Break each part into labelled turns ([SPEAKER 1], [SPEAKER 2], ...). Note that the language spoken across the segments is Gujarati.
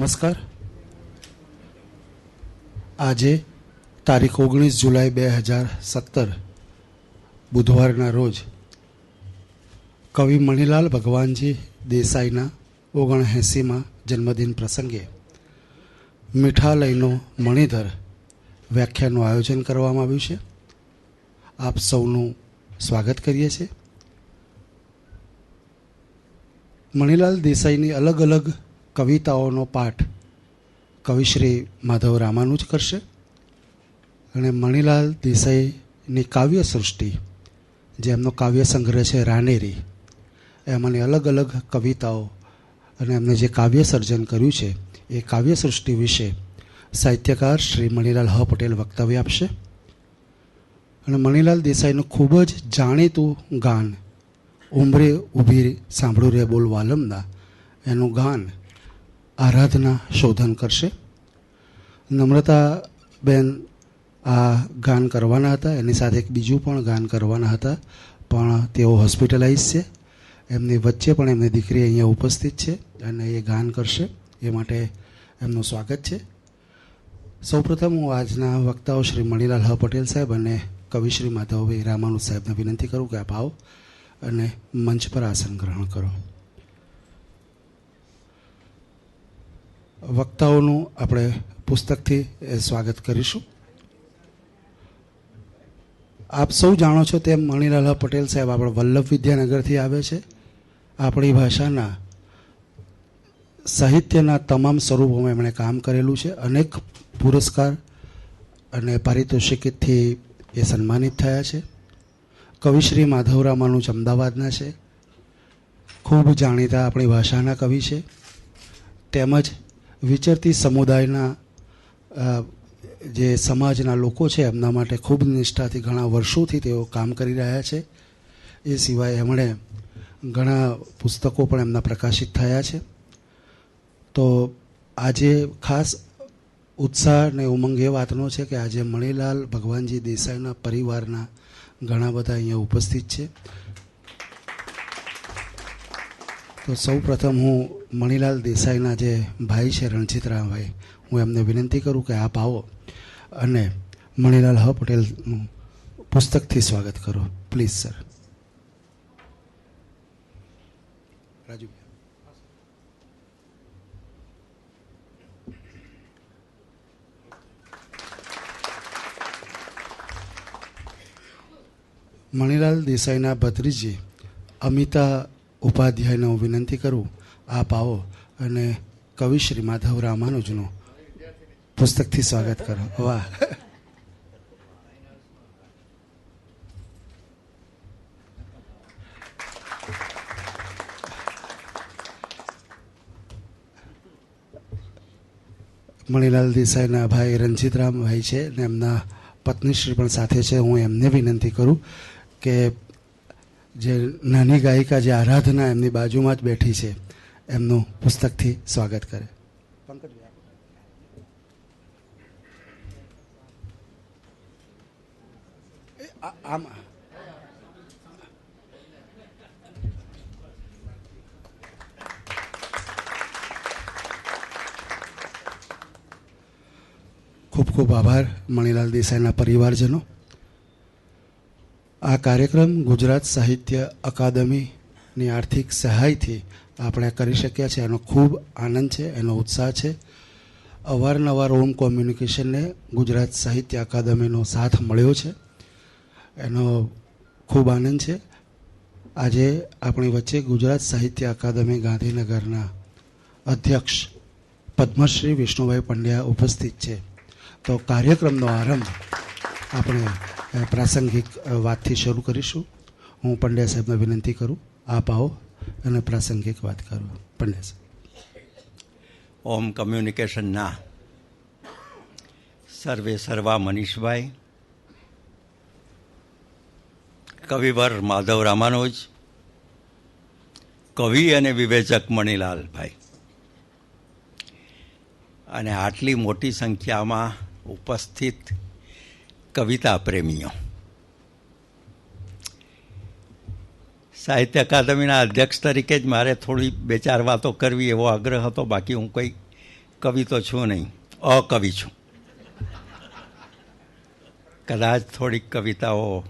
[SPEAKER 1] નમસ્કાર. આજે તારીખ 19 જુલાઈ 2017 બુધવારના રોજ કવિ મણિલાલ ભગવાનજી દેસાઈના 79માં જન્મદિન પ્રસંગે મીઠાલયનો મણિધર વ્યાખ્યાનનું આયોજન કરવામાં આવ્યું છે. આપ સૌનું સ્વાગત કરીએ છીએ. મણિલાલ દેસાઈની અલગ અલગ કવિતાઓનો પાઠ કવિશ્રી માધવ રામાનુજ કરશે અને મણિલાલ દેસાઈની કાવ્ય સૃષ્ટિ, જે એમનો કાવ્ય સંગ્રહ છે રાનેરી, એમાંની અલગ અલગ કવિતાઓ અને એમને જે કાવ્ય સર્જન કર્યું છે એ કાવ્ય સૃષ્ટિ વિશે સાહિત્યકાર શ્રી મણિલાલ હ પટેલ વક્તવ્ય આપશે. અને મણિલાલ દેસાઈનું ખૂબ જ જાણીતું ગાન ઉંમરે ઊભી સાંભળું રે બોલ વાલમના, એનું ગાન આરાધના શોધન કરશે. નમ્રતાબેન આ ગાન કરવાના હતા, એની સાથે એક બીજું પણ ગાન કરવાના હતા, પણ તેઓ હોસ્પિટલાઇઝ છે. એમની વચ્ચે પણ એમની દીકરી અહીંયા ઉપસ્થિત છે અને એ ગાન કરશે, એ માટે એમનું સ્વાગત છે. સૌપ્રથમ હું આજના વક્તાઓ શ્રી મણિલાલ હ પટેલ સાહેબ અને કવિશ્રી માધવભાઈ રામાનુજ સાહેબને વિનંતી કરું કે આપ આવો અને મંચ પર આસન ગ્રહણ કરો. વક્તાઓનું આપણે પુસ્તકથી સ્વાગત કરીશું. આપ સૌ જાણો છો તેમ મણિલાલ હ પટેલ સાહેબ આપણે વલ્લભ વિદ્યાનગરથી આવે છે. આપણી ભાષાના સાહિત્યના તમામ સ્વરૂપોમાં એમણે કામ કરેલું છે. અનેક પુરસ્કાર અને પારિતોષિકથી એ સન્માનિત થયા છે. કવિશ્રી માધવ રામાનુજ અમદાવાદના છે, ખૂબ જાણીતા આપણી ભાષાના કવિ છે. તેમજ વિચરતી સમુદાયના જે સમાજના લોકો છે એમના માટે ખૂબ નિષ્ઠાથી ઘણા વર્ષોથી તેઓ કામ કરી રહ્યા છે. એ સિવાય એમણે ઘણા પુસ્તકો પણ એમના પ્રકાશિત થયા છે. તો આજે ખાસ ઉત્સાહ અને ઉમંગ એ વાતનો છે કે આજે મણિલાલ ભગવાનજી દેસાઈના પરિવારના ઘણા બધા અહીંયા ઉપસ્થિત છે. તો સૌ પ્રથમ હું મણિલાલ દેસાઈના જે ભાઈ છે રણજીતરામભાઈ, હું એમને વિનંતી કરું કે આપ આવો અને મણિલાલ હ પટેલનું પુસ્તકથી સ્વાગત કરો. Please sir. રાજુ. મણિલાલ દેસાઈના ભત્રીજી અમિતા ઉપાધ્યાયને હું વિનંતી કરું આપ આવો અને કવિશ્રી માધવ રામાનુજનું પુસ્તકથી સ્વાગત કરો. વાહ. મણિલાલ દેસાઈના ભાઈ રણજીતરામભાઈ છે અને એમના પત્નીશ્રી પણ સાથે છે. હું એમને વિનંતી કરું કે જે નાની ગાયિકા જે આરાધના એમની બાજુમાં જ બેઠી છે એમનું પુસ્તકથી સ્વાગત કરે. આમ ખૂબ ખૂબ આભાર મણિલાલ દેસાઈના પરિવારજનો. આ કાર્યક્રમ ગુજરાત સાહિત્ય અકાદમીની આર્થિક સહાયથી આપણે કરી શક્યા છે. એનો ખૂબ આનંદ છે, એનો ઉત્સાહ છે. અવારનવાર ઓમ કોમ્યુનિકેશનને ગુજરાત સાહિત્ય અકાદમીનો સાથ મળ્યો છે, એનો ખૂબ આનંદ છે. આજે આપણી વચ્ચે ગુજરાત સાહિત્ય અકાદમી ગાંધીનગરના અધ્યક્ષ પદ્મશ્રી વિષ્ણુભાઈ પંડ્યા ઉપસ્થિત છે. તો કાર્યક્રમનો આરંભ આપણે પ્રાસંગિક વાતથી શરૂ કરીશું. હું પંડ્યા સાહેબને વિનંતી કરું આપ આવો અને પ્રાસંગિક વાત કરો. પંડ્યા સાહેબ.
[SPEAKER 2] ઓમ કમ્યુનિકેશનના સર્વે સર્વા મનીષભાઈ, કવિવર માધવ રામાનુજ, કવિ અને વિવેચક મણિલાલભાઈ અને આટલી મોટી સંખ્યામાં ઉપસ્થિત કવિતા પ્રેમીઓ, સાહિત્ય અકાદમીના અધ્યક્ષ તરીકે જ મારે થોડી બે ચાર વાતો કરવી એવો આગ્રહ હતો. બાકી હું કંઈ કવિ તો છું નહીં, અકવિ છું. કદાચ થોડીક કવિતાઓ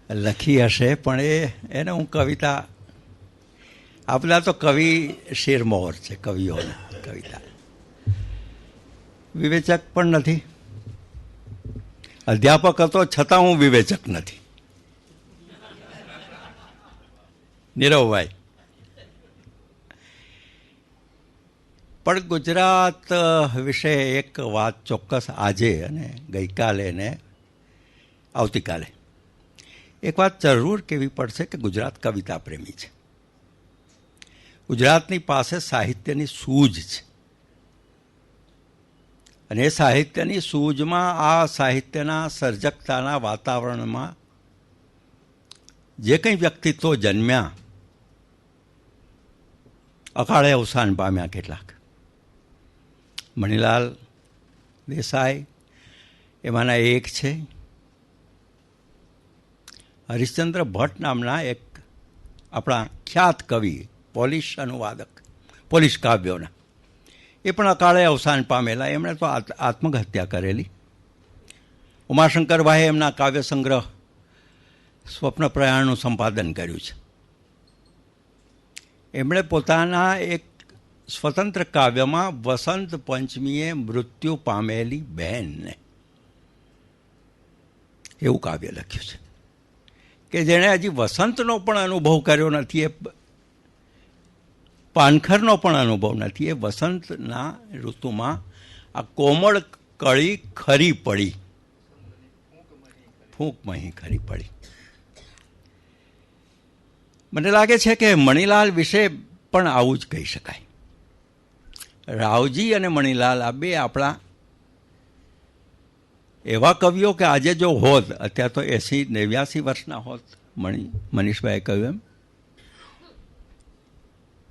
[SPEAKER 2] લખી હશે, પણ એને હું કવિતા, આ બધા તો કવિ શિરમોહર છે કવિઓના. કવિતા વિવેચક પણ નથી, અધ્યાપક હતો છતાં હું વિવેચક નથી. નીરવભાઈ, પણ ગુજરાત વિશે એક વાત ચોક્કસ આજે અને ગઈકાલે ને આવતીકાલે એક વાત જરૂર કહેવી પડશે કે ગુજરાત કવિતા પ્રેમી છે. ગુજરાતની પાસે સાહિત્યની સૂઝ છે, અને એ સાહિત્યની સૂઝમાં આ સાહિત્યના સર્જકતાના વાતાવરણમાં જે કંઈ વ્યક્તિત્વ જન્મ્યા, અકાળે અવસાન પામ્યા કેટલાક. મણિલાલ દેસાઈ એમાંના એક છે. હરિશ્ચંદ્ર ભટ્ટ નામના એક આપણા ખ્યાત કવિ, પોલિશ અનુવાદક, પોલિશ કાવ્યોના, એ પણ અકાળે અવસાન પામેલા. એમણે તો આત્મહત્યા કરેલી. ઉમાશંકરભાઈએ એમના કાવ્ય સંગ્રહ સ્વપ્ન પ્રયાણનું સંપાદન કર્યું છે. એમણે પોતાના એક સ્વતંત્ર કાવ્યમાં વસંત પંચમીએ મૃત્યુ પામેલી બહેનને એવું કાવ્ય લખ્યું છે કે જેણે હજી વસંતનો પણ અનુભવ કર્યો નથી, એ પાનખરનો પણ અનુભવ નથી. એ વસંતના ઋતુમાં આ કોમળ કળી ખરી પડી, ફૂંકમાં ખરી પડી. મને લાગે છે કે મણિલાલ વિશે પણ આવું જ કહી શકાય. રાવજી અને મણિલાલ આ બે આપણા એવા કવિઓ કે આજે જો હોત, અત્યારે તો 80-89 વર્ષના હોત, મનીષભાઈએ કહ્યું એમ,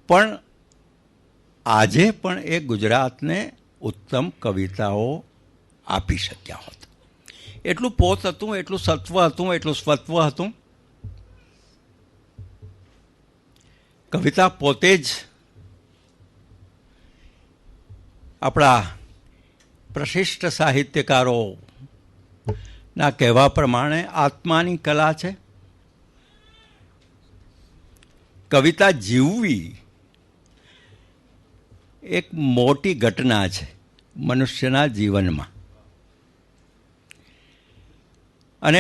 [SPEAKER 2] પણ આજે પણ એ ગુજરાતને ઉત્તમ કવિતાઓ આપી શક્યા હોત. એટલું પોત હતું, એટલું સત્વ હતું, એટલું સ્વત્વ હતું. કવિતા પોતે જ આપણા પ્રશિષ્ટ સાહિત્યકારોના કહેવા પ્રમાણે આત્માની કલા છે. કવિતા જીવવી એક મોટી ઘટના છે મનુષ્યના જીવનમાં, અને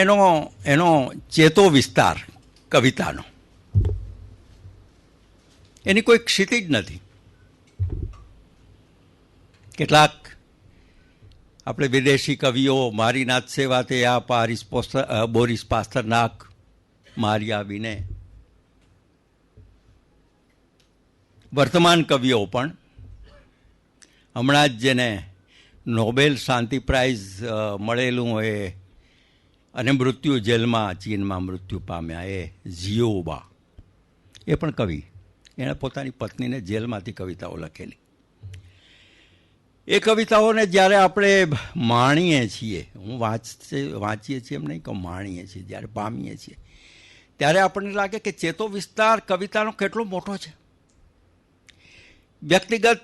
[SPEAKER 2] એનો ચેતો વિસ્તાર કવિતાનો, એની કોઈ ક્ષિતિજ નથી. કેટલાક આપણે વિદેશી કવિઓ, મારી નાથ સેવા તે આ બોરિસ પાસ્તરનાક, મારિયા વિને, વર્તમાન કવિઓ પણ, હમણાં જ જેને નોબેલ શાંતિ પ્રાઇઝ મળેલું એ અને મૃત્યુ જેલમાં ચીનમાં મૃત્યુ પામ્યા એ ઝિયોબા, એ પણ કવિ. એણે પોતાની પત્નીને જેલમાંથી કવિતાઓ લખેલી. એ કવિતાઓને જ્યારે આપણે માણીએ છીએ, વાંચીએ છીએ એમ નહીં, કે માણીએ છીએ, જ્યારે પામીએ છીએ, ત્યારે આપણને લાગે કે ચેતો વિસ્તાર કવિતાનો કેટલો મોટો છે. વ્યક્તિગત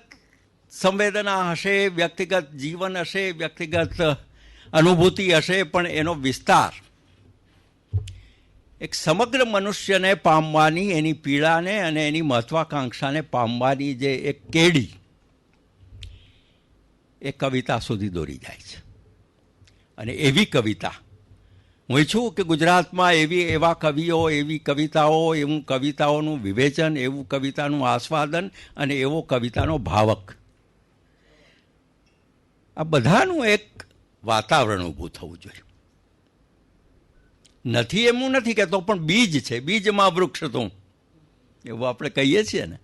[SPEAKER 2] સંવેદના હશે, વ્યક્તિગત જીવન હશે, વ્યક્તિગત અનુભૂતિ હશે, પણ એનો વિસ્તાર એક સમગ્ર મનુષ્યને પામવાની, એની પીડાને અને એની મહત્વાકાંક્ષાને પામવાની જે એક કેડી, એ કવિતા સુધી દોરી જાય છે. અને એવી કવિતા હું ઈચ્છું કે ગુજરાતમાં એવા કવિઓ, એવી કવિતાઓ, એવું કવિતાઓનું વિવેચન, એવું કવિતાનું આસ્વાદન અને એવો કવિતાનો ભાવક, આ બધાનું એક વાતાવરણ ઊભું થવું જોઈએ. નથી એમ નથી કહેતો, પણ બીજ છે, બીજમાં વૃક્ષ તું, એવું આપણે કહીએ છીએ ને.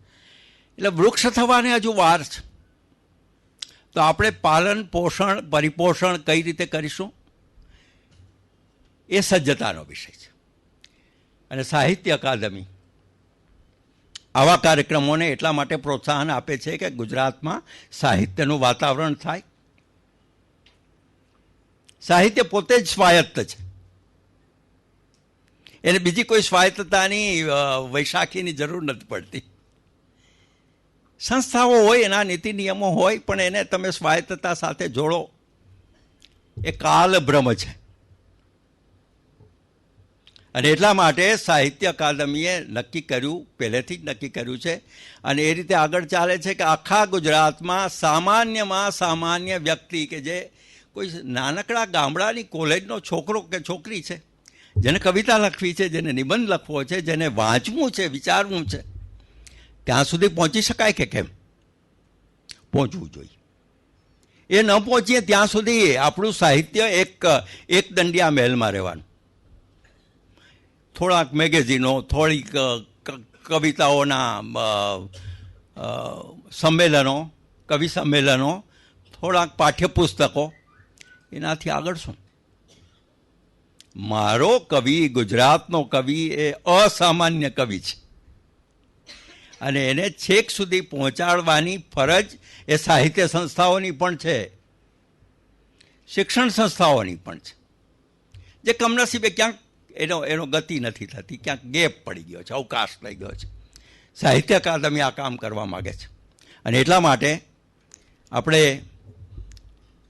[SPEAKER 2] એટલે વૃક્ષ થવાને હજુ વાર છે. તો આપણે પાલન, પોષણ, પરિપોષણ કઈ રીતે કરીશું, એ સજ્જતાનો વિષય છે. અને સાહિત્ય અકાદમી આવા કાર્યક્રમોને એટલા માટે પ્રોત્સાહન આપે છે કે ગુજરાતમાં સાહિત્યનું વાતાવરણ થાય. સાહિત્ય પોતે જ સ્વાયત્ત છે, એને બીજી કોઈ સ્વાયત્તતાની, વૈશાખીની જરૂર નથી પડતી. સંસ્થાઓ હોય, એના નીતિ નિયમો હોય, પણ એને તમે સ્વાયત્તતા સાથે જોડો, એ કાલભ્રમ છે. અને એટલા માટે સાહિત્ય અકાદમીએ નક્કી કર્યું, પહેલેથી જ નક્કી કર્યું છે, અને એ રીતે આગળ ચાલે છે કે આખા ગુજરાતમાં સામાન્યમાં સામાન્ય વ્યક્તિ કે જે કોઈ નાનકડા ગામડાની કોલેજનો છોકરો કે છોકરી છે, જેને કવિતા લખવી છે, જેને નિબંધ લખવો છે, જેને વાંચવું છે, વિચારવું છે, ત્યાં સુધી પહોંચી શકાય કે કેમ? પહોંચવું જોઈએ. એ ન પહોંચીએ ત્યાં સુધી આપણું સાહિત્ય એક દંડિયા મહેલમાં રહેવાનું. થોડાક મેગેઝિનો, થોડીક કવિતાઓના સંમેલનો, કવિ સંમેલનો, થોડાક પાઠ્યપુસ્તકો, એનાથી આગળ શું? મારો કવિ, ગુજરાતનો કવિ એ અસામાન્ય કવિ છે, અને એને છેક સુધી પહોંચાડવાની ફરજ એ સાહિત્ય સંસ્થાઓની પણ છે, શિક્ષણ સંસ્થાઓની પણ છે, જે કમનસીબે ક્યાંક એનો ગતિ નથી થતી, ક્યાંક ગેપ પડી ગયો છે, અવકાશ થઈ ગયો છે. સાહિત્ય અકાદમી આ કામ કરવા માગે છે, અને એટલા માટે આપણે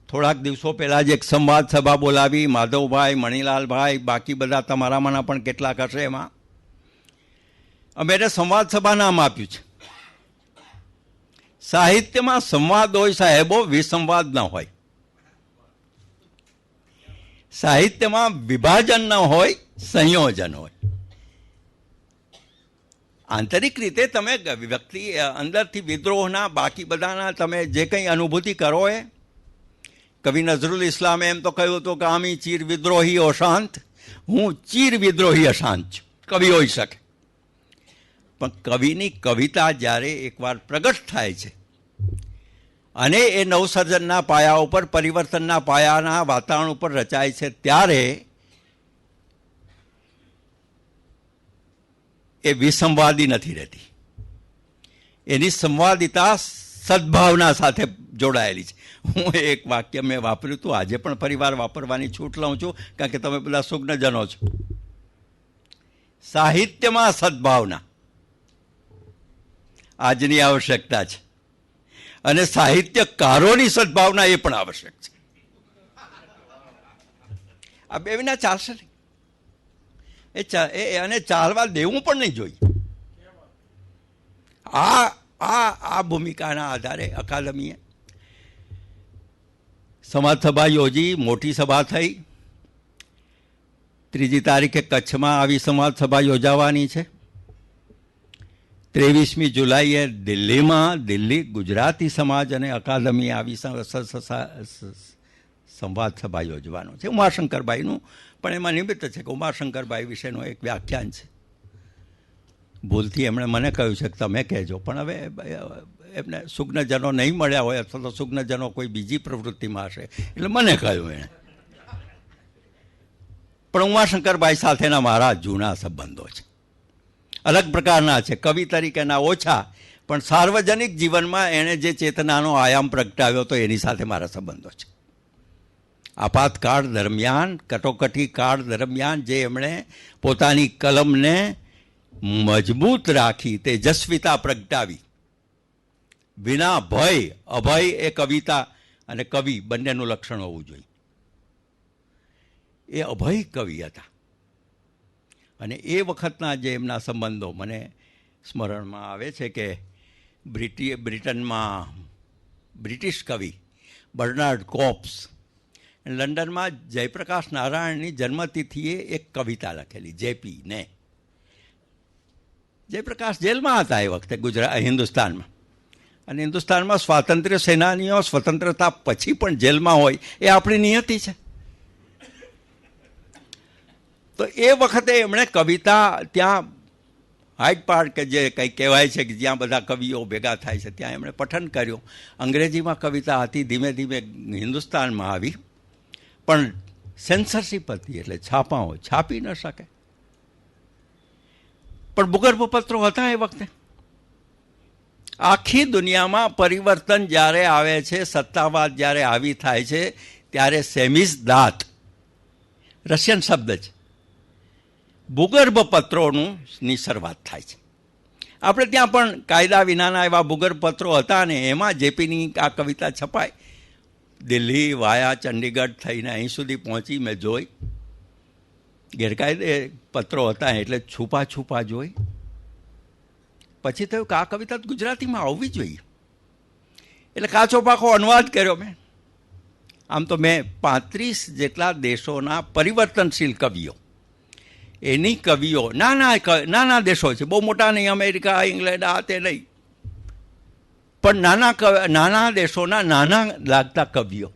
[SPEAKER 2] થોડાક દિવસો પહેલાં જ એક સંવાદ સભા બોલાવી. માધવભાઈ, મણિલાલભાઈ, બાકી બધા તમારામાંના પણ કેટલાક હશે, એમાં અમે એને સંવાદ સભા નામ આપ્યું છે. સાહિત્યમાં સંવાદ હોય સાહેબો, વિસંવાદ ન હોય. સાહિત્યમાં વિભાજન ન હોય, સંયોજન હોય. આંતરિક રીતે તમે વ્યક્તિ અંદરથી વિદ્રોહના, બાકી બધાના તમે જે કંઈ અનુભૂતિ કરો, એ કવિ નઝરુલ ઇસ્લામે એમ તો કહ્યું હતું કે આમી ચીર વિદ્રોહી અશાંત, હું ચીર વિદ્રોહી અશાંત છું. કવિ હોઈ શકે, પણ કવિની કવિતા જ્યારે એકવાર પ્રગટ થાય છે અને એ નવસર્જનના પાયા ઉપર, પરિવર્તનના પાયાના વાતાવરણ ઉપર રચાય છે, ત્યારે એ વિસંવાદી નથી રહેતી. એની સંવાદિતા સદભાવના સાથે જોડાયેલી છે. હું એક વાક્ય મેં વાપર્યું હતું, આજે પણ ફરીવાર વાપરવાની છૂટ લઉં છું, કારણ કે તમે બધા સુજ્ઞજનો છો. સાહિત્યમાં સદભાવના આજની આવશ્યકતા છે, અને સાહિત્યકારોની સદભાવના એ પણ આવશ્યક છે. આ બે વિના ચાલશે નહીં, અને ચાલવા દેવું પણ નહીં જોઈએ. આ ભૂમિકાના આધારે અકાદમીએ સંવાદ સભા યોજી, મોટી સભા થઈ. 3જી તારીખે કચ્છમાં આવી સંવાદ સભા યોજાવાની છે. 23મી જુલાઈએ દિલ્હીમાં, દિલ્હી ગુજરાતી સમાજ અને અકાદમી આવી સંવાદ સભા યોજવાનો છે. ઉમાશંકરભાઈનું પણ એમાં નિમિત્ત છે કે ઉમાશંકરભાઈ વિશેનું એક વ્યાખ્યાન છે. ભૂલથી એમણે મને કહ્યું છે કે તમે કહેજો, પણ હવે એમને સુજ્ઞજનો નહીં મળ્યા હોય, અથવા તો સુજ્ઞજનો કોઈ બીજી પ્રવૃત્તિમાં હશે, એટલે મને કહ્યું એણે. પણ ઉમાશંકરભાઈ સાથેના મારા જૂના સંબંધો છે, અલગ પ્રકારના છે, કવિ તરીકેના ઓછા, પણ સાર્વજનિક જીવનમાં એણે જે ચેતનાનો આયામ પ્રગટાવ્યો હતો એની સાથે મારા સંબંધો છે. આપાતકાળ દરમિયાન, કટોકટી કાળ દરમિયાન જે એમણે પોતાની કલમને મજબૂત રાખી, તેજસ્વીતા પ્રગટાવી, વિના ભય, અભય એ કવિતા અને કવિ બંનેનું લક્ષણ હોવું જોઈએ. એ અભય કવિ હતા, અને એ વખતના જે એમના સંબંધો મને સ્મરણમાં આવે છે કે બ્રિટનમાં બ્રિટિશ કવિ બર્નાર્ડ કોપ્સ, લંડનમાં જયપ્રકાશ નારાયણની જન્મતિથિએ એક કવિતા લખેલી, જેપી ને. જયપ્રકાશ જેલમાં હતા એ વખતે હિન્દુસ્તાનમાં, અને હિન્દુસ્તાનમાં સ્વાતંત્ર્ય સેનાનીઓ સ્વતંત્રતા પછી પણ જેલમાં હોય, એ આપણી નિયતિ છે. તો એ વખતે એમણે કવિતા ત્યાં હાઇડ પાર્ક, કે જે કંઈ કહેવાય છે કે જ્યાં બધા કવિઓ ભેગા થાય છે, ત્યાં એમણે પઠન કર્યું. અંગ્રેજીમાં કવિતા હતી, ધીમે ધીમે હિન્દુસ્તાનમાં આવી, પણ સેન્સરશિપ હતી, એટલે છાપાઓ છાપી ન શકે. પણ ભૂગર્ભ પત્રો હતા એ વખતે. આખી દુનિયામાં પરિવર્તન જ્યારે આવે છે, સત્તાવાદ જ્યારે આવી થાય છે, ત્યારે સેમિઝદાત રશિયન શબ્દ છે, ભૂગર્ભ પત્રોની શરૂઆત થાય છે. આપણે ત્યાં પણ કાયદા વિનાના એવા ભૂગર્ભ પત્રો હતા ને એમાં જેપીની આ કવિતા છપાય. દિલ્હી વાયા ચંડીગઢ થઈને અહીં સુધી પહોંચી મેં જોઈ. ગેરકાયદે પત્રો હતા એટલે છુપા છુપા જોઈ. પછી થયું કે આ કવિતા ગુજરાતીમાં આવવી જોઈએ. એટલે કાચો પાકો અનુવાદ કર્યો મેં. આમ તો મેં 35 જેટલા દેશોના પરિવર્તનશીલ કવિઓ, એની કવિઓ, નાના દેશો છે, બહુ મોટા નહીં, અમેરિકા, ઇંગ્લેન્ડ, આ તે નહીં, પણ નાના દેશોના નાના લાગતા કવિઓ,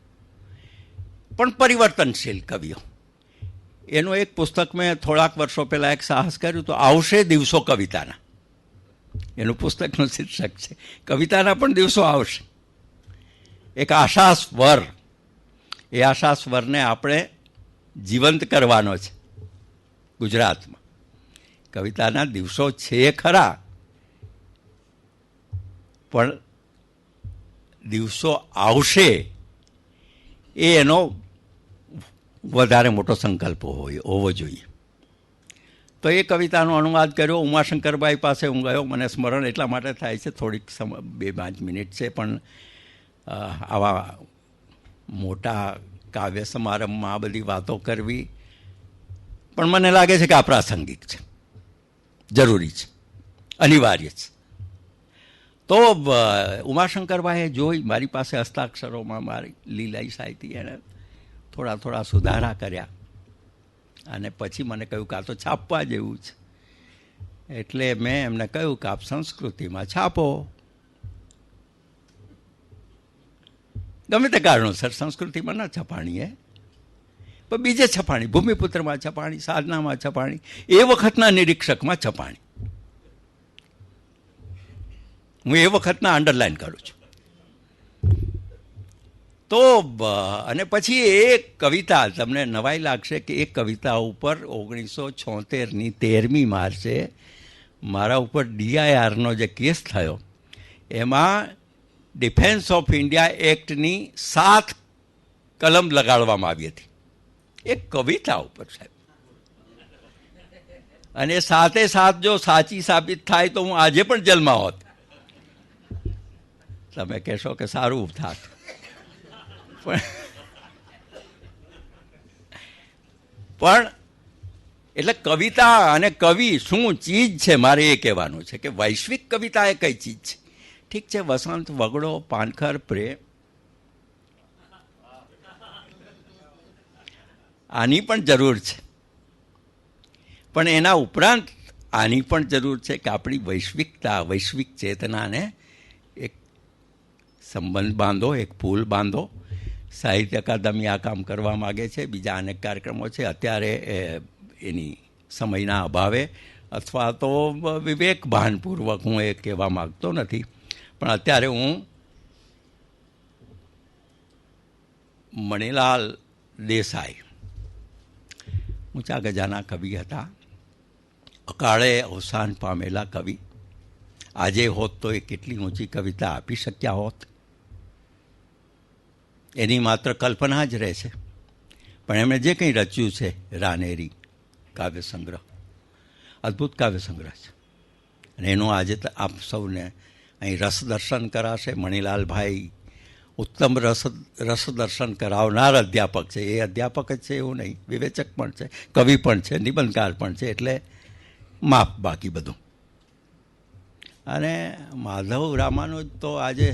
[SPEAKER 2] પણ પરિવર્તનશીલ કવિઓ. એનું એક પુસ્તક મેં થોડાક વર્ષો પહેલાં એક સાહસ કર્યું તો આવશે દિવસો કવિતાના. એનું પુસ્તકનું શીર્ષક છે કવિતાના પણ દિવસો આવશે. એક આશા સ્વર, એ આશા સ્વરને આપણે જીવંત કરવાનો છે ગુજરાતમાં. કવિતાના દિવસો છે ખરા, પણ દિવસો આવશે એ એનો વધારે મોટો સંકલ્પ હોવો જોઈએ. તો એ કવિતાનો અનુવાદ કર્યો. ઉમાશંકરભાઈ પાસે હું ગયો. મને સ્મરણ એટલા માટે થાય છે, થોડીક 2-5 મિનિટ છે, પણ આવા મોટા કાવ્ય સમારંભમાં આ બધી વાતો કરવી પણ મને લાગે છે કે આ પ્રાસંગિક છે, જરૂરી છે, અનિવાર્ય છે. તો ઉમાશંકરભાઈએ જોઈ મારી પાસે હસ્તાક્ષરોમાં મારી લીલાઈ સાહિતી, એણે થોડા સુધારા કર્યા અને પછી મને કહ્યું કે આ તો છાપવા જેવું છે. એટલે મેં એમને કહ્યું કે આપ સંસ્કૃતિમાં છાપો. ગમે તે કારણોસર સંસ્કૃતિમાં ન છપાણીએ, પણ બીજે છપાણી, ભૂમિપુત્રમાં છપાણી, સાધનામાં છપાણી, એ વખતના નિરીક્ષકમાં છપાણી. હું એ વખતના અંડરલાઈન કરું છું. તો અને પછી એ કવિતા, તમને નવાઈ લાગશે કે એ કવિતા ઉપર 1976ની 13મી માર્ચે મારા ઉપર DIRનો જે કેસ થયો એમાં ડિફેન્સ ઓફ ઇન્ડિયા એક્ટની 7 કલમ લગાડવામાં આવી હતી એક કવિતા ઉપર, સાહેબ. અને 7 જો સાચી સાબિત થાય તો હું આજે પણ જેલમાં હોત. તમે કહેશો કે સારું થાત, પણ એટલે કવિતા અને કવિ શું ચીજ છે મારે એ કહેવાનું છે કે વૈશ્વિક કવિતા એ કઈ ચીજ છે. ઠીક છે, વસંત, વગડો, પાનખર, પ્રેમ, આની પણ જરૂર છે, પણ એના ઉપરાંત આની પણ જરૂર છે કે આપણી વૈશ્વિકતા, વૈશ્વિક ચેતનાને એક સંબંધ બાંધો, એક પુલ બાંધો. સાહિત્ય અકાદમી આ કામ કરવા માગે છે, બીજા અનેક કાર્યક્રમો છે. અત્યારે એની સમયના અભાવે અથવા તો વિવેક ભાનપૂર્વક હું એ કહેવા માગતો નથી, પણ અત્યારે હું મણિલાલ દેસાઈ, ઊંચા ગજાના કવિ હતા, અકાળે અવસાન પામેલા કવિ. આજે હોત તો એ કેટલી ઊંચી કવિતા આપી શક્યા હોત. એની માત્ર કલ્પના જ રહે છે, પણ એમણે જે કંઈ રચ્યું છે, રાનેરી કાવ્ય સંગ્રહ, અદ્ભુત કાવ્ય સંગ્રહ છે. અને એનું આજે આપ સૌને અહીં રસદર્શન કરાશે. મણિલાલભાઈ ઉત્તમ રસદર્શન કરાવનાર અધ્યાપક છે. એ અધ્યાપક જ છે એવું નહીં, વિવેચક પણ છે, કવિ પણ છે, નિબંધકાર પણ છે, એટલે માફ બાકી બધું. અને માધવ રામાનુજ તો આજે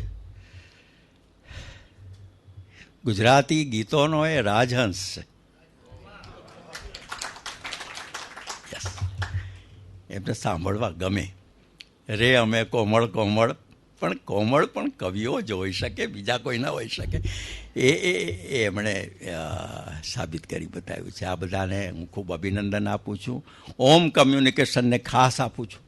[SPEAKER 2] ગુજરાતી ગીતોનો એ રાજહંસ છે. એમને સાંભળવા ગમે. રે અમે કોમળ કોમળ, પણ કોમળ પણ કવિઓ જ હોઈ શકે, બીજા કોઈ ના હોઈ શકે. એ એમણે સાબિત કરી બતાવ્યું છે. આ બધાને હું ખૂબ અભિનંદન આપું છું. ઓમ કમ્યુનિકેશનને ખાસ આપું છું,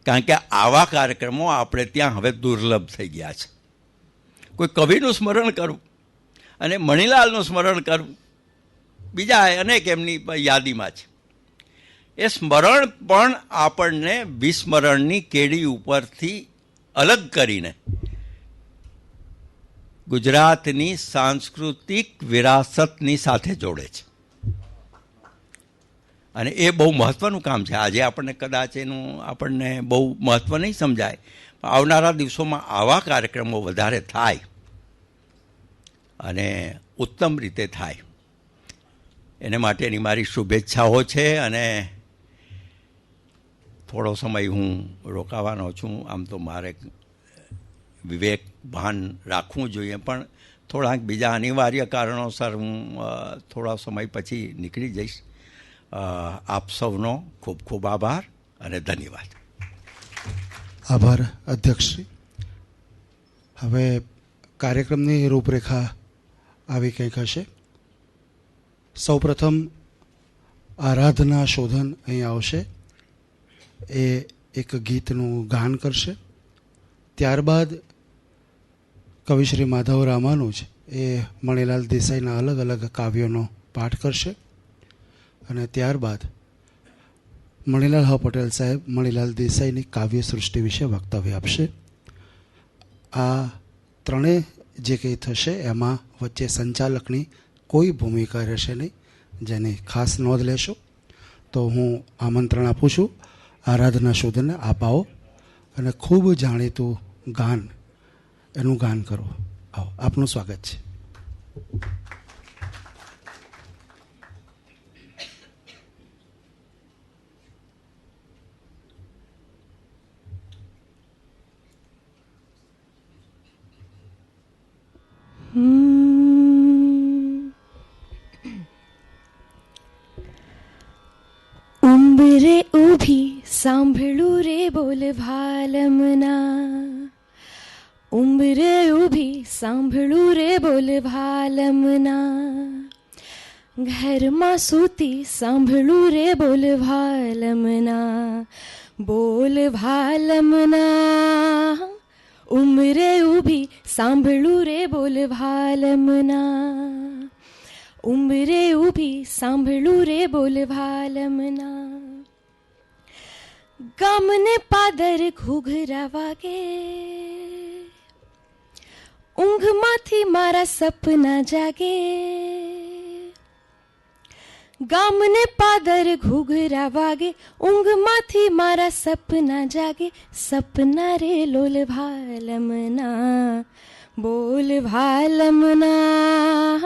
[SPEAKER 2] કારણ કે આવા કાર્યક્રમો આપણે ત્યાં હવે દુર્લભ થઈ ગયા છે. કોઈ કવિનું સ્મરણ કરવું અને મણિલાલનું સ્મરણ કરવું, બીજા અનેક એમની યાદીમાં છે. એ સ્મરણ પણ આપણને વિસ્મરણની કેડી ઉપરથી અલગ કરીને ગુજરાતની સાંસ્કૃતિક વિરાસતની સાથે જોડે છે. અને એ બહુ મહત્ત્વનું કામ છે. આજે આપણને કદાચ એનું આપણને બહુ મહત્ત્વ નહીં સમજાય, પણ આવનારા દિવસોમાં આવા કાર્યક્રમો વધારે થાય અને ઉત્તમ રીતે થાય એને માટેની મારી શુભેચ્છાઓ છે. અને થોડો સમય હું રોકાવાનો છું. આમ તો મારે વિવેક ભાન રાખવું જોઈએ, પણ થોડાક બીજા અનિવાર્ય કારણોસર હું થોડા સમય પછી નીકળી જઈશ. આપ સૌનો ખૂબ ખૂબ આભાર અને ધન્યવાદ.
[SPEAKER 1] આભાર અધ્યક્ષશ્રી. હવે કાર્યક્રમની રૂપરેખા આવી કંઈક હશે. સૌપ્રથમ આરાધના શોધન અહીં આવશે. એ એક ગીતનું ગાન કરશે. ત્યારબાદ કવિશ્રી માધવ રામાનુજ એ મણિલાલ દેસાઈના અલગ અલગ કાવ્યોનો પાઠ કરશે. અને ત્યારબાદ મણિલાલ હ પટેલ સાહેબ મણિલાલ દેસાઈની કાવ્ય સૃષ્ટિ વિશે વક્તવ્ય આપશે. આ ત્રણેય જે કંઈ થશે એમાં વચ્ચે સંચાલકની કોઈ ભૂમિકા રહેશે નહીં, જેની ખાસ નોંધ લેશો. તો હું આમંત્રણ આપું છું આરાધના શોધનને. આપ આવો અને ખૂબ જાણીતું ગાન એનું ગાન કરો. આવો, આપનું સ્વાગત છે.
[SPEAKER 3] ઉંબરે ઊભી સાંભળું રે બોલ ભાલમના, ઉંબરે ઊભી સાંભળું રે બોલ ભાલમના, ઘરમાં સૂતી સાંભળું રે બોલ ભાલમના, બોલ ભાલમના. ઉંબરે ઊભી સાંભળું રે બોલ ભાલમના, ઉંબરે ઊભી સાંભળું રે બોલ ભાલમના. ગામને પાદર ઘૂઘરા વાગે, ઊંઘમાંથી મારા સપના જાગે. ગામને પાદર ઘૂઘરા વાગે, ઊંઘમાંથી મારા સપના જાગે. સપના રે લોલ ભાલમના, બોલ ભાલમના.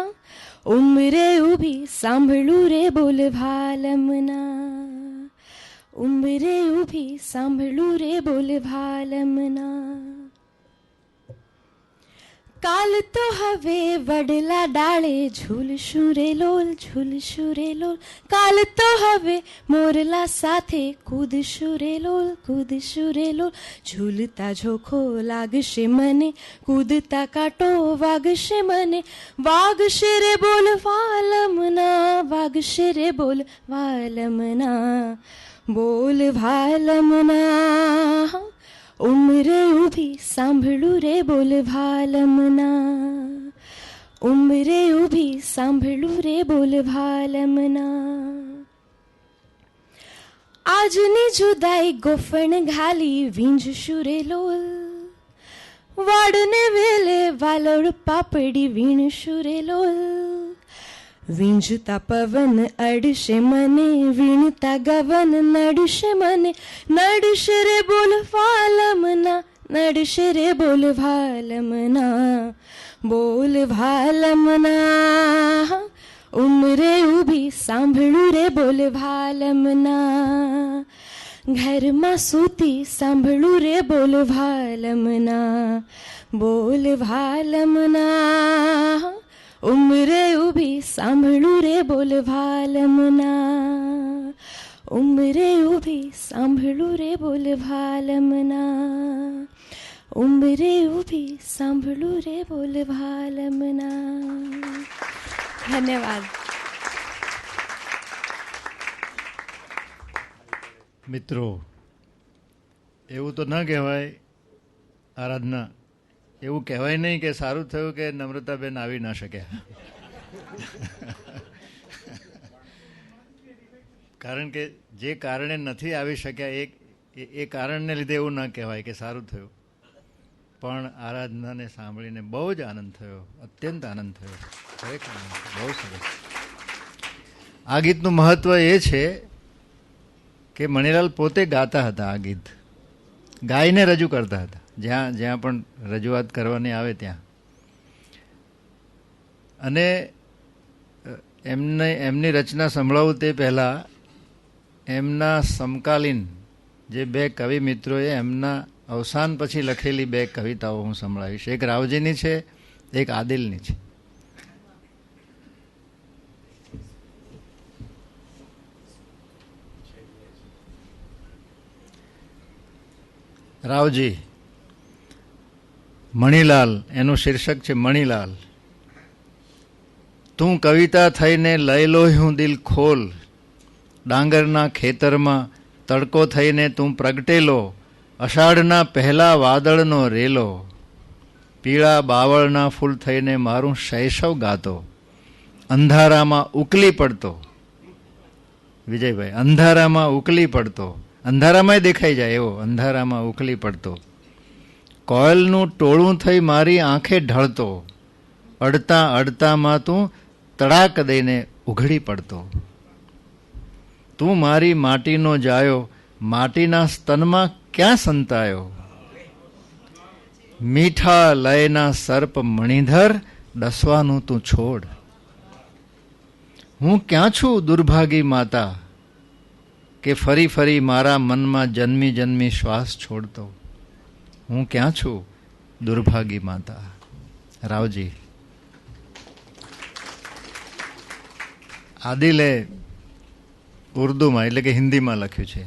[SPEAKER 3] ઉંબરે ઊભી સાંભળું રે બોલ ભાલમના, ઉંબરે ઊભી સાંભળું રે બોલ ભાલમના. કાલ તો હવે વડલા ડાળે ઝૂલશું રે લોલ, ઝૂલશું રે લોલ. કાલ તો હવે મોરલા સાથે કૂદશું રે લોલ, કૂદશું રે લોલ. ઝૂલતા ઝોખો લાગશે મને, કૂદતા કાંટો વાગશે મને. વાગશે રે બોલ વાલમના, વાગશે રે બોલ વાલમના, બોલ ભાલમના. ઉંમરે ઊભી સાંભળું રે બોલ ભાલમના, ઉંમરે ઊભી સાંભળું રે બોલ ભાલમના. આજની જુદાઈ ગોફણ ઘાલી વીંજશું રે લોલ, વાડને વેલે વાલોડ પાપડી વીણશું રે લોલ. વીંજતા પવન અડશે મને, વીણતા ગવન નડશે મને. નડશે રે બોલ ભાલમના, નડશે રે બોલ ભાલમના, બોલ ભાલમના. ઉંમરે ઊભી સાંભળું રે બોલ ભાલમના, ઘરમાં સૂતી સાંભળું રે બોલ ભાલમના, બોલ ભાલમના. ઉંમરે ઊભી સાંભળું રે બોલ ભાલમના, ઉંમરે ઊભી સાંભળું રે બોલ ભાલમના, ઉંમરે ઊભી સાંભળું રે બોલ ભાલમના. ધન્યવાદ.
[SPEAKER 4] મિત્રો, એવું તો ન કહેવાય આરાધના, એવું કહેવાય નહીં કે સારું થયું કે નમ્રતાબેન આવી ન શક્યા. કારણ કે જે કારણે નથી આવી શક્યા એ કારણને લીધે એવું ન કહેવાય કે સારું થયું. પણ આરાધનાને સાંભળીને બહુ જ આનંદ થયો, અત્યંત આનંદ થયો, ખરેખર બહુ સરસ. આ ગીતનું મહત્ત્વ એ છે કે મણિલાલ પોતે ગાતા હતા આ ગીત, ગાઈને રજૂ કરતા હતા જ્યાં જ્યાં પણ રજૂઆત કરવાની આવે ત્યાં. અને એમની રચના સંભળાવું તે પહેલાં એમના સમકાલીન જે બે કવિ મિત્રોએ એમના અવસાન પછી લખેલી બે કવિતાઓ હું સંભળાવીશ. એક રાવજીની છે, એક આદિલની છે. રાવજી, મણિલાલ, એનું શીર્ષક છે મણિલાલ. તું કવિતા થઈને લઈ લો હું દિલ ખોલ, ડાંગરના ખેતરમાં તડકો થઈને તું પ્રગટેલો, અષાઢના પહેલા વાદળનો રેલો, પીળા બાવળના ફૂલ થઈને મારું શૈશવ ગાતો, અંધારામાં ઉકલી પડતો. વિજયભાઈ, અંધારામાં ઉકલી પડતો, અંધારામાં દેખાઈ જાય એવો, અંધારામાં ઉકલી પડતો, કોયલનું ટોળું થઈ મારી આંખે ઢળતો, અડતા અડતામાં તું તડાક દઈને ઉઘડી પડતો. તું મારી માટીનો જાયો, માટીના સ્તનમાં ક્યાં સંતાયો, મીઠા લયના સર્પ મણિધર, ડસવાનું તું છોડ. હું ક્યાં છું દુર્ભાગી માતા, કે ફરી ફરી મારા મનમાં જન્મી જન્મી શ્વાસ છોડતો. હું ક્યાં છું દુર્ભાગી માતા. રાવજી. આદિલે ઉર્દુમાં એટલે કે હિન્દીમાં લખ્યું છે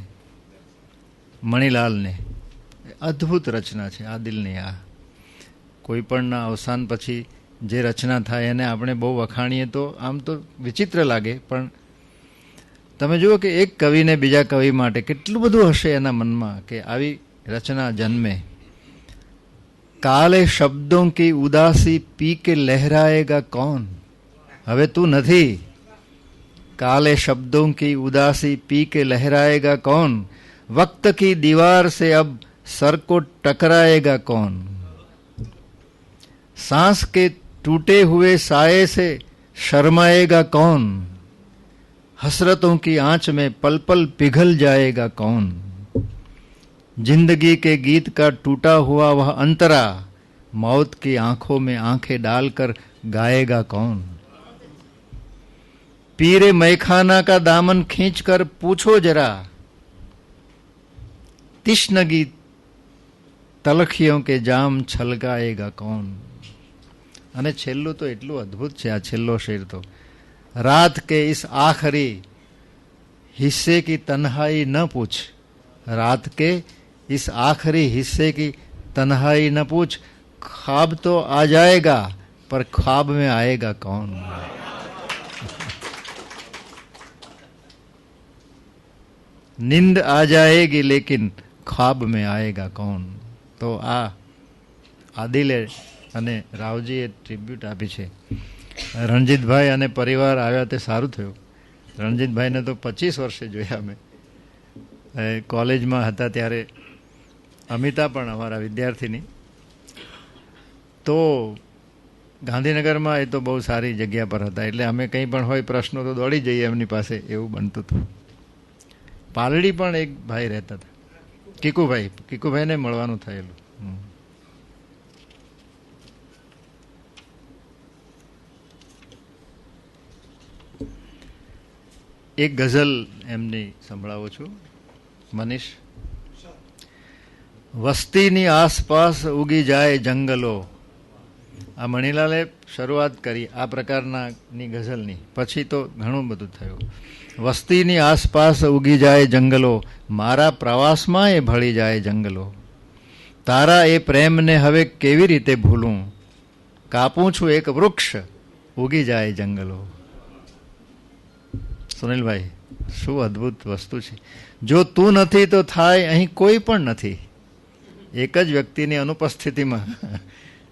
[SPEAKER 4] મણિલાલને. અદ્ભુત રચના છે આદિલની આ. કોઈ પણના અવસાન પછી જે રચના થાય એને આપણે બહુ વખાણીએ તો આમ તો વિચિત્ર લાગે, પણ તમે જુઓ કે એક કવિને બીજા કવિ માટે કેટલું બધું હશે એના મનમાં કે આવી રચના જન્મે. કાલે શબ્દોं की उदासी पी के लहराएगा कौन. હવે તું નથી. काले शब्दों की उदासी पी के लहराएगा कौन, वक्त की दीवार से अब सर को टकराएगा कौन. सांस के टूटे हुए साये से शर्माएगा कौन, हसरतों की आंच में पल पल पिघल जाएगा कौन. जिंदगी के गीत का टूटा हुआ वह अंतरा, मौत की आंखों में आंखें डालकर गाएगा कौन. पीरे मैखाना का दामन खींच कर पूछो जरा, तिश्नगी तलखियों के जाम छलकाएगा कौन. અને છેલ્લું તો એટલું અદ્ભુત છે આ છેલ્લો શેર તો. रात के इस आखिरी हिस्से की तन्हाई न पूछ, रात के इस आखिरी हिस्से की तन्हाई न पूछ, ख्वाब तो आ जाएगा पर ख्वाब में आएगा कौन. नींद आ जाएगी लेकिन ख्वाब में आएगा कौन. તો આ આદિલે અને રાવજીએ ટ્રિબ્યુટ આપી છે. રણજીતભાઈ અને પરિવાર આવ્યા તે સારું થયું. રણજીતભાઈને તો 25 વર્ષે જોયા અમે. કોલેજમાં હતા ત્યારે અમિતા પણ અમારા વિદ્યાર્થીની. તો ગાંધીનગરમાં એ તો બહુ સારી જગ્યા પર હતા, એટલે અમે કંઈ પણ હોય પ્રશ્નો તો દોડી જઈએ એમની પાસે, એવું બનતું હતું. પાલડી પણ એક ભાઈ રહેતા હતા, કીકુભાઈને મળવાનું થયેલું. એક ગઝલ એમની સંભળાવું છું. મનીષ. વસ્તીની આસપાસ ઉગી જાય જંગલો. આ મણિલાલે શરૂઆત કરી આ પ્રકારની ગઝલની, પછી તો ઘણું બધું થયું. વસ્તીની આસપાસ ઉગી જાય જંગલો, મારા પ્રવાસમાં એ ભળી જાય જંગલો. તારા એ પ્રેમને હવે કેવી રીતે ભૂલું, કાપું છું એક વૃક્ષ, ઉગી જાય જંગલો. સુનિલભાઈ, શું અદ્ભુત વસ્તુ છે. જો તું નથી તો થાય અહીં કોઈ પણ નથી. એક જ વ્યક્તિની અનુપસ્થિતિમાં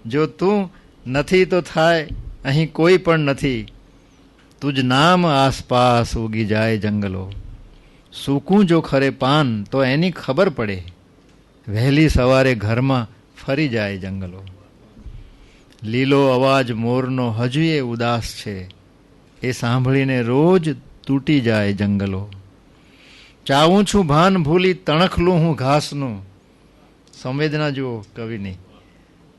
[SPEAKER 4] જો તું નથી તો થાય અહીં કોઈ પણ નથી. તુજ નામ આસપાસ ઉગી જાય જંગલો. સૂકું જો ખરે પાન તો એની ખબર પડે, વહેલી સવારે ઘરમાં ફરી જાય જંગલો. લીલો અવાજ મોરનો હજુએ ઉદાસ છે, એ સાંભળીને રોજ તૂટી જાય જંગલો. ચાવું છું ભાન ભૂલી તણખલું હું ઘાસનું. સંવેદના જુઓ કવિની.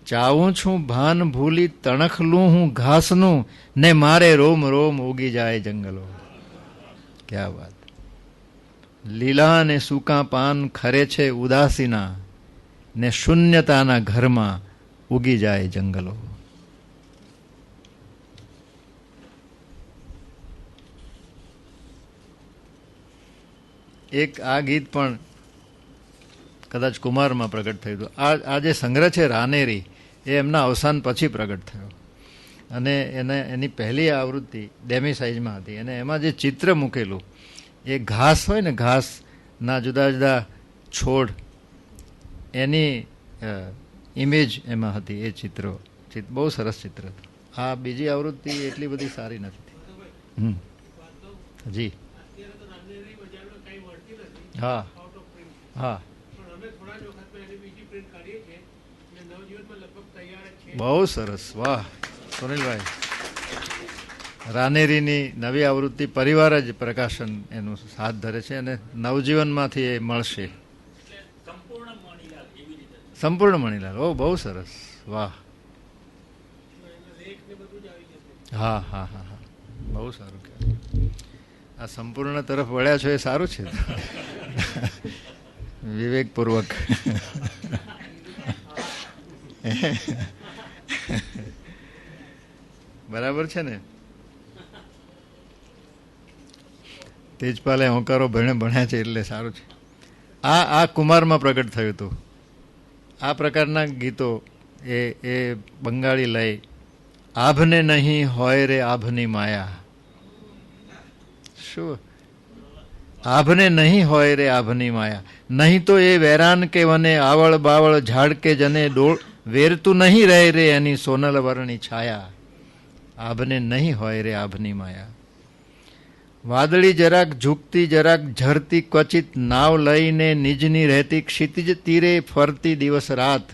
[SPEAKER 4] ચાવું છું ભાન ભૂલી તણખલું હું ઘાસનું, ને મારે રોમ રોમ ઉગી જાય જંગલો. ક્યા વાત. લીલા ને સૂકા પાન ખરે છે ઉદાસીના, ને શૂન્યતાના ઘરમાં ઉગી જાય જંગલો. એક આ ગીત પણ કદાચ કુમારમાં પ્રગટ થયું હતું. આ જે સંગ્રહ છે રાનેરી, એ એમના અવસાન પછી પ્રગટ થયો, અને એની પહેલી આવૃત્તિ ડેમી સાઇઝમાં હતી, અને એમાં જે ચિત્ર મૂકેલું એ ઘાસ હોય ને, ઘાસના જુદા જુદા છોડ, એની ઇમેજ એમાં હતી. એ ચિત્રો બહુ સરસ ચિત્ર હતું. આ બીજી આવૃત્તિ એટલી બધી સારી નથી. જી હા હા, બહુ સરસ. વાહ સુનિલભાઈ. રાનેરીની નવી આવૃત્તિ પરિવાર જ પ્રકાશન એનું હાથ ધરે છે, અને નવજીવનમાંથી એ મળશે. સંપૂર્ણ મણીલાલ. ઓ બહુ સરસ. વાહ. હા હા હા હા, બહુ સારું કહેવાય. આ સંપૂર્ણ તરફ વળ્યા છો એ સારું છે. વિવેકપૂર્વક. બરાબર છે ને. તેજપાલે હોંકારો ભણ્યા છે એટલે સારું છે. આ કુમારમાં પ્રગટ થયું હતું. આ પ્રકારના ગીતો એ બંગાળી લઈ. આભને નહીં હોય રે આભની માયા. શું? આભને નહીં હોય રે આભની માયા, નહીં તો એ વેરાન કે વને આવળ બાવળ ઝાડ કે જને ડોળ વેરતું નહીં રહે રે એની સોનલ વર્ણની છાયા. આભને નહીં હોય રે આભની માયા. વાદળી જરાક ઝૂકતી જરાક ઝરતી ક્વચિત નાવ લઈને નિજની રહેતી ક્ષિતિજ તીરે ફરતી દિવસ રાત.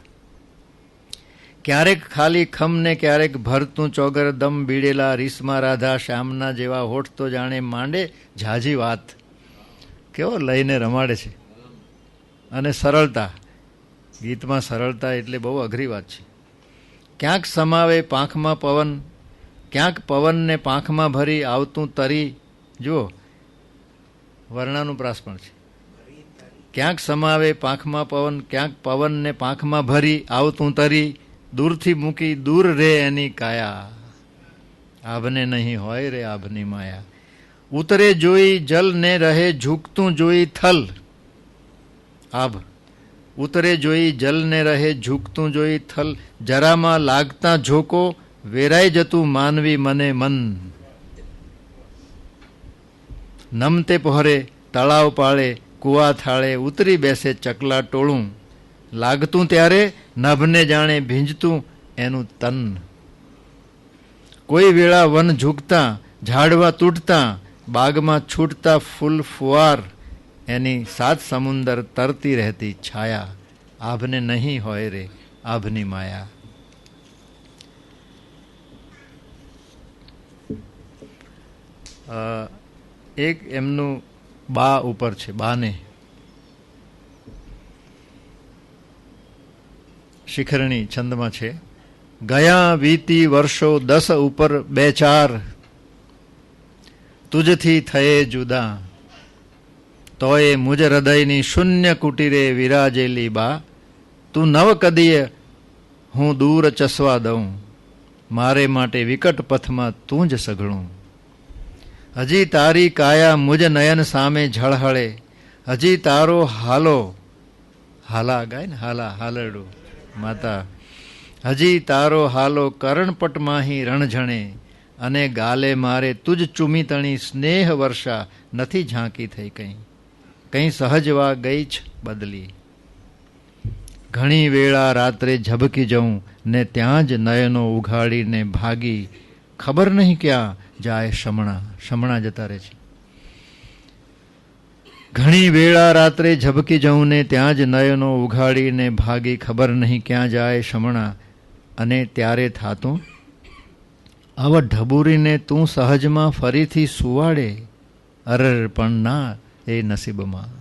[SPEAKER 4] ક્યારેક ખાલી ખમ ને ક્યારેક ભરતું ચોગર દમ બીડેલા રીસમાં રાધા શ્યામના જેવા હોઠ તો જાણે માંડે ઝાઝી વાત. કેવો લઈને રમાડે છે. અને સરળતા, ગીતમાં સરળતા એટલે બહુ અઘરી વાત છે. ક્યાંક સમાવે પાંખમાં પવન, ક્યાંક પવનને પાંખમાં ભરી આવતું તરી. જુઓ વર્ણાનું પ્રાસ પણ છે. ક્યાંક સમાવે પાંખમાં પવન, ક્યાંક પવનને પાંખમાં ભરી આવતું તરી. દૂરથી મૂકી દૂર રે એની કાયા. આભને નહીં હોય રે આભની માયા. ઉતરે જોઈ જલ ને રહે ઝૂકતું જોઈ થલ. આભ ઉતરે જોઈ જલ ને રહે ઝૂકતું જોઈ થલ. જરામાં લાગતા ઝોકો વેરાઈ જતું માનવી મને મન. નમતે પહોરે તળાવ પાળે કુવા થાળે ઉતરી બેસે ચકલા ટોળું. લાગતું ત્યારે નભને જાણે ભીંજતું એનું તન. કોઈ વેળા વન ઝૂકતા ઝાડવા તૂટતા બાગમાં છૂટતા ફૂલ ફુવાર. એની સાત સમુંદર તરતી રહેતી છાયા. આભને નહીં હોય રે આભની માયા. એક એમનું બા ઉપર છે, બાને શિખરણી છંદમાં છે. ગયા વીતી વર્ષો 10 ઉપર 2-4, તુજથી થયે જુદા. તોય મુજ હૃદયની શૂન્ય કુટીરે વિરાજેલી બા. તું નવ કદીએ હું દૂર ચસવા દઉં, મારે માટે વિકટ પથમાં તું જ સઘળું. હજી તારી કાયા મુજ નયન સામે ઝળહળે. હજી તારો હાલો, હાલા ગાય ને, હાલા હાલરડું માતા. હજી તારો હાલો કરણપટમાહી રણઝણે. અને ગાલે મારે તુજ ચૂમી તણી સ્નેહ વર્ષા નથી ઝાંકી થઈ કંઈ. કંઈ સહજવા ગઈ છ બદલી. ઘણી વેળા રાત્રે ઝબકી જઉં ને ત્યાં જ નયનો ઉઘાડીને ભાગી. ખબર નહીં ક્યાં જાય શમણા. શમણા જતા રહે છે. ઘણી વેળા રાત્રે ઝબકી જઉં ને ત્યાં જ નયનો ઉઘાડીને ભાગી. ખબર નહીં ક્યાં જાય શમણા. અને ત્યારે થાતું આવા ઢબુરીને તું સહજમાં ફરીથી સુવાડે. અરર પણ ના, એ નસીબમાં.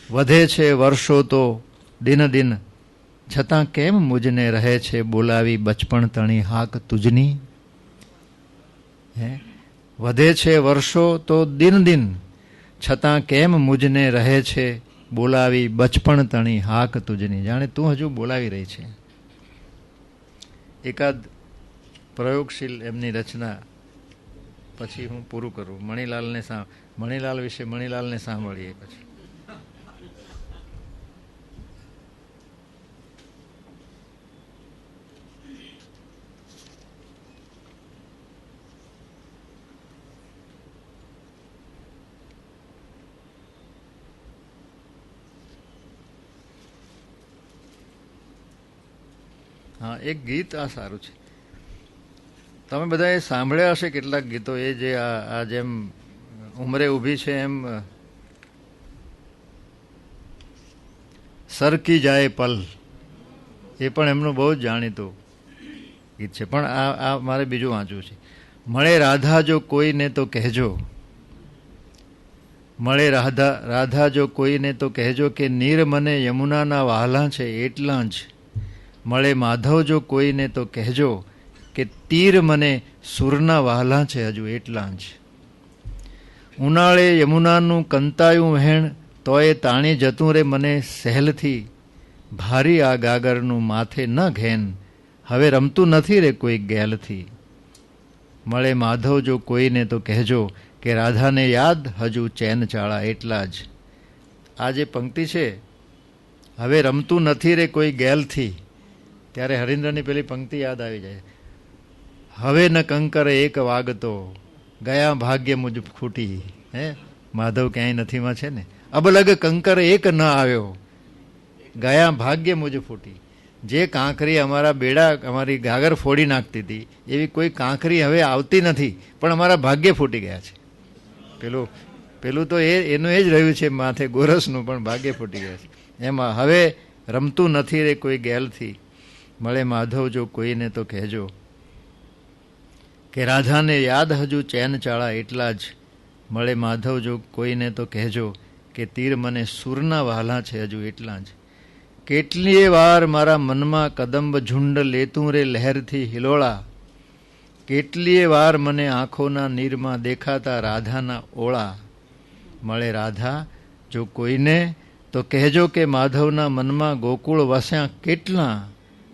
[SPEAKER 4] વધે છે વર્ષો તો દિન દિન, છતાં કેમ મુજને રહે છે બોલાવી બચપણ તણી હાક તુજની. હે, વધે છે વર્ષો તો દિન દિન, છતાં કેમ મુજને રહે છે બોલાવી બચપણ તણી હાક તુજની. જાણે તું હજુ બોલાવી રહી છે. એકાદ પ્રયોગશીલ એમની રચના પછી હું પૂરું કરું. મણિલાલ વિશે મણિલાલને સાંભળીએ પછી. હા, એક ગીત આ સારું છે. તમે બધાએ સાંભળ્યા હશે કેટલાક ગીતો, એ જે આ જેમ ઉંમરે ઊભી છે એમ સરકી જાય પલ, એ પણ એમનું બહુ જ જાણીતું ગીત છે. પણ આ મારે બીજું વાંચવું છે. મળે રાધા જો કોઈને તો કહેજો, મળે રાધા જો કોઈને તો કહેજો કે નીર મને યમુનાના વહાલાં છે એટલા જ. મળે માધવ જો કોઈને તો કહેજો કે તીર મને સુરના વહાલાં છે હજુ એટલા જ. ઉનાળે યમુનાનું કંતાયું વહેણ તોય તાણી જતું રે મને સહેલથી, ભારી આ ગાગરનું માથે ન ઘેન હવે રમતું નથી રે કોઈ ગેલથી. મળે માધવ જો કોઈને તો કહેજો કે રાધાને યાદ હજુ ચેન ચાળા એટલા જ. આ જે પંક્તિ છે, હવે રમતું નથી રે કોઈ ગેલથી, ત્યારે હરીન્દ્રની પેલી પંક્તિ યાદ આવી જાય. હવે ન કંકર એક વાગતો ગયા ભાગ્ય મુજ ખૂટી. હે, માધવ ક્યાંય નથીમાં છે ને. અબલગ કંકર એક ન આવ્યો ગયા ભાગ્ય મુજ ફૂટી. જે કાંકરી અમારા બેડા અમારી ગાગર ફોડી નાખતી હતી એવી કોઈ કાંકરી હવે આવતી નથી, પણ અમારા ભાગ્ય ફૂટી ગયા છે. પેલું તો એનું એ જ રહ્યું છે માથે ગોરસનું, પણ ભાગ્ય ફૂટી ગયા છે. એમાં હવે રમતું નથી રે કોઈ ગેલથી. મળે માધવ જો કોઈને તો કહેજો કે રાધાને યાદ હજુ ચેન ચાળા એટલા જ. મળે માધવ જો કોઈને તો કહેજો કે તીર મને સુરના વહાલાં છે હજુ એટલા જ. કેટલીય વાર મારા મનમાં કદંબ ઝુંડ લેતું રે લહેરથી હિલોળા, કેટલીય વાર મને આંખોના નીરમાં દેખાતા રાધાના ઓળા. મળે રાધા જો કોઈને તો કહેજો કે માધવના મનમાં ગોકુળ વસ્યા કેટલા.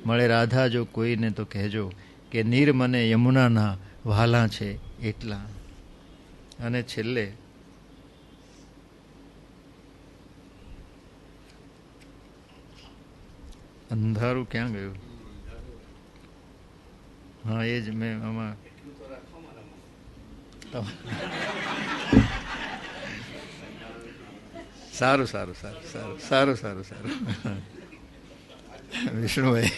[SPEAKER 4] મળે રાધા જો કોઈને તો કહેજો કે નીર મને યમુનાના વહાલાં છે એટલા. અને છેલ્લે અંધારું ક્યાં ગયું? હા, એ જ મેં આમાં સારું સારું સારું સારું સારું સારું સારું વિષ્ણુભાઈ.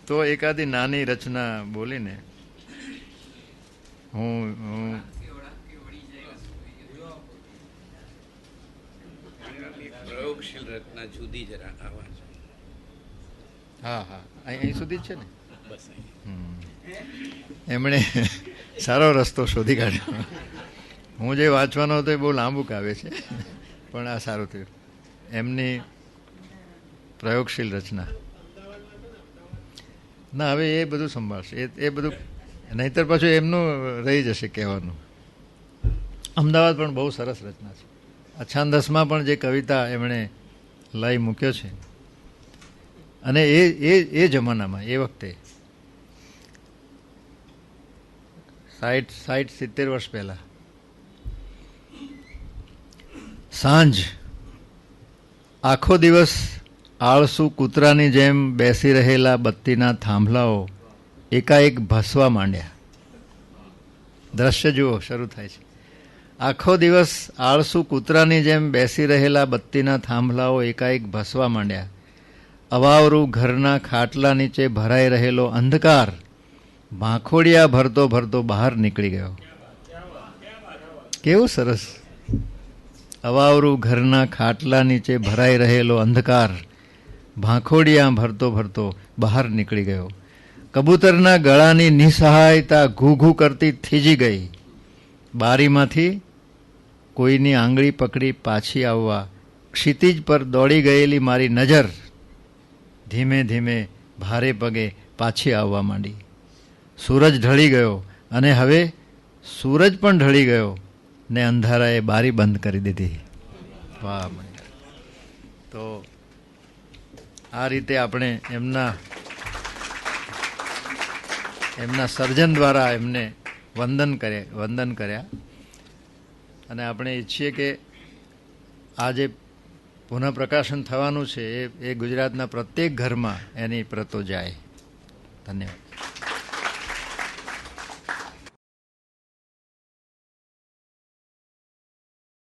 [SPEAKER 4] તો એકાદી નાની રચના બોલીને હું
[SPEAKER 5] પ્રયોગશીલ રચના જુદી જરા આવાજ.
[SPEAKER 4] હા હા, અહીં સુધી જ છે ને.
[SPEAKER 5] બસ
[SPEAKER 4] એમણે સારો રસ્તો શોધી કાઢ્યો. હું જે વાંચવાનો હતો એ બહુ લાંબુ કાવ્ય છે, પણ આ સારું થયું. એમની પ્રયોગશીલ રચના. ના, હવે એ બધું સંભાળશે, એ બધું નહીંતર પાછું એમનું રહી જશે કહેવાનું. અમદાવાદ પણ બહુ સરસ રચના છે. અછાંદસમાં પણ જે કવિતા એમણે લઈ મૂક્યો છે, અને એ જમાનામાં એ વખતે 60-70 વર્ષ પહેલા. સાંજ આખો દિવસ આળસુ કૂતરાની જેમ બેસી રહેલા બત્તીના થાંભલાઓ એકાએક ભસવા માંડ્યા. દ્રશ્ય જુઓ, શરૂ થાય છે. આખો દિવસ આળસુ કૂતરાની જેમ બેસી રહેલા બત્તીના થાંભલાઓ એકાએક ભસવા માંડ્યા. અવાવરું ઘરના ખાટલા નીચે ભરાઈ રહેલો અંધકાર ભાંખોડિયા ભરતો ભરતો બહાર નીકળી ગયો. કેવું સરસ! અવાવરું ઘરના ખાટલા નીચે ભરાઈ રહેલો અંધકાર ભાંખોડિયા ભરતો ભરતો બહાર નીકળી ગયો. કબૂતરના ગળાની નિસહાયતા ઘૂ ઘૂ કરતી થીજી ગઈ. બારીમાંથી કોઈની આંગળી પકડી પાછી આવવા ક્ષિતિજ પર દોડી ગયેલી મારી નજર ધીમે ધીમે ભારે પગે પાછી આવવા માંડી. સૂરજ ઢળી ગયો અને હવે સૂરજ પણ ઢળી ગયો ને અંધારાએ બારી બંધ કરી દીધી. વાહ! તો આ રીતે આપણે એમના સર્જન દ્વારા એમને વંદન કર્યા અને આપણે ઈચ્છીએ કે આ જે પુનઃપ્રકાશન થવાનું છે એ ગુજરાતના પ્રત્યેક ઘરમાં એની પ્રતો જાય. ધન્યવાદ.